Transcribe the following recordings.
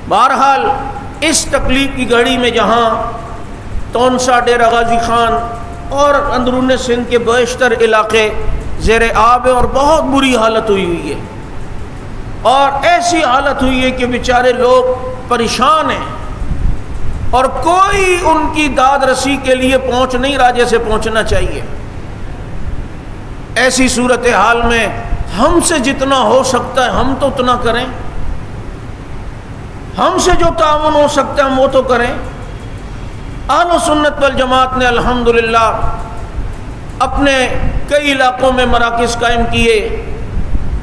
بہرحال اس تکلیف کی گھڑی میں جہاں تونسا، ڈیرہ غازی خان اور اندرون سندھ کے بیشتر علاقے زیر آب ہیں اور بہت بری حالت ہوئی ہے، اور ایسی حالت ہوئی ہے کہ بیچارے لوگ پریشان ہیں اور کوئی ان کی داد رسی کے لیے پہنچ نہیں رہا جیسے پہنچنا چاہیے۔ ایسی صورتحال میں ہم سے جتنا ہو سکتا ہے ہم تو اتنا کریں، ہم سے جو تعاون ہو سکتا ہے ہم وہ تو کریں۔ اہل سنت والجماعت نے الحمدللہ اپنے کئی علاقوں میں مراکز قائم کیے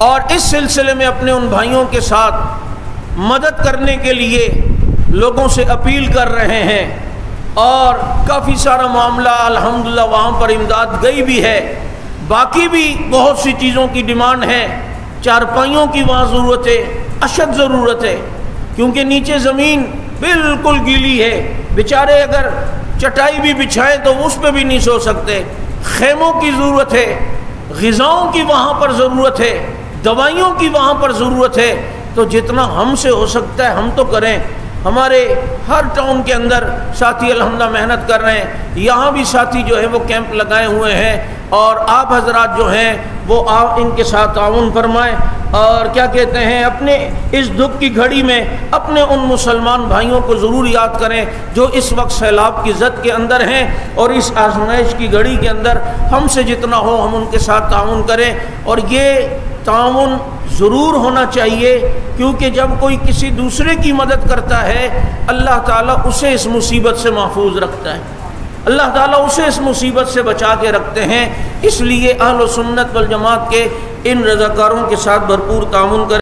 اور اس سلسلے میں اپنے ان بھائیوں کے ساتھ مدد کرنے کے لیے لوگوں سے اپیل کر رہے ہیں، اور کافی سارا معاملہ الحمدللہ وہاں پر امداد گئی بھی ہے۔ باقی بھی بہت سی چیزوں کی ڈیمانڈ ہے، چارپائیوں کی وہاں ضرورت ہے، اشد ضرورت ہے، کیونکہ نیچے زمین بالکل گیلی ہے، بیچارے اگر چٹائی بھی بچھائیں تو اس پہ بھی نہیں سو سکتے۔ خیموں کی ضرورت ہے، غذاؤں کی وہاں پر ضرورت ہے، دوائیوں کی وہاں پر ضرورت ہے، تو جتنا ہم سے ہو سکتا ہے ہم تو کریں۔ ہمارے ہر ٹاؤن کے اندر ساتھی الحمدللہ محنت کر رہے ہیں، یہاں بھی ساتھی جو ہے وہ کیمپ لگائے ہوئے ہیں، اور آپ حضرات جو ہیں وہ ان کے ساتھ تعاون فرمائیں، اور کیا کہتے ہیں اپنے اس دکھ کی گھڑی میں اپنے ان مسلمان بھائیوں کو ضرور یاد کریں جو اس وقت سیلاب کی زد کے اندر ہیں، اور اس آزمائش کی گھڑی کے اندر ہم سے جتنا ہو ہم ان کے ساتھ تعاون کریں۔ اور یہ تعاون ضرور ہونا چاہیے، کیونکہ جب کوئی کسی دوسرے کی مدد کرتا ہے اللہ تعالیٰ اسے اس مصیبت سے محفوظ رکھتا ہے، اللہ تعالیٰ اسے اس مصیبت سے بچا کے رکھتے ہیں۔ اس لیے اہل سنت والجماعت کے ان رضاکاروں کے ساتھ بھرپور تعاون کریں۔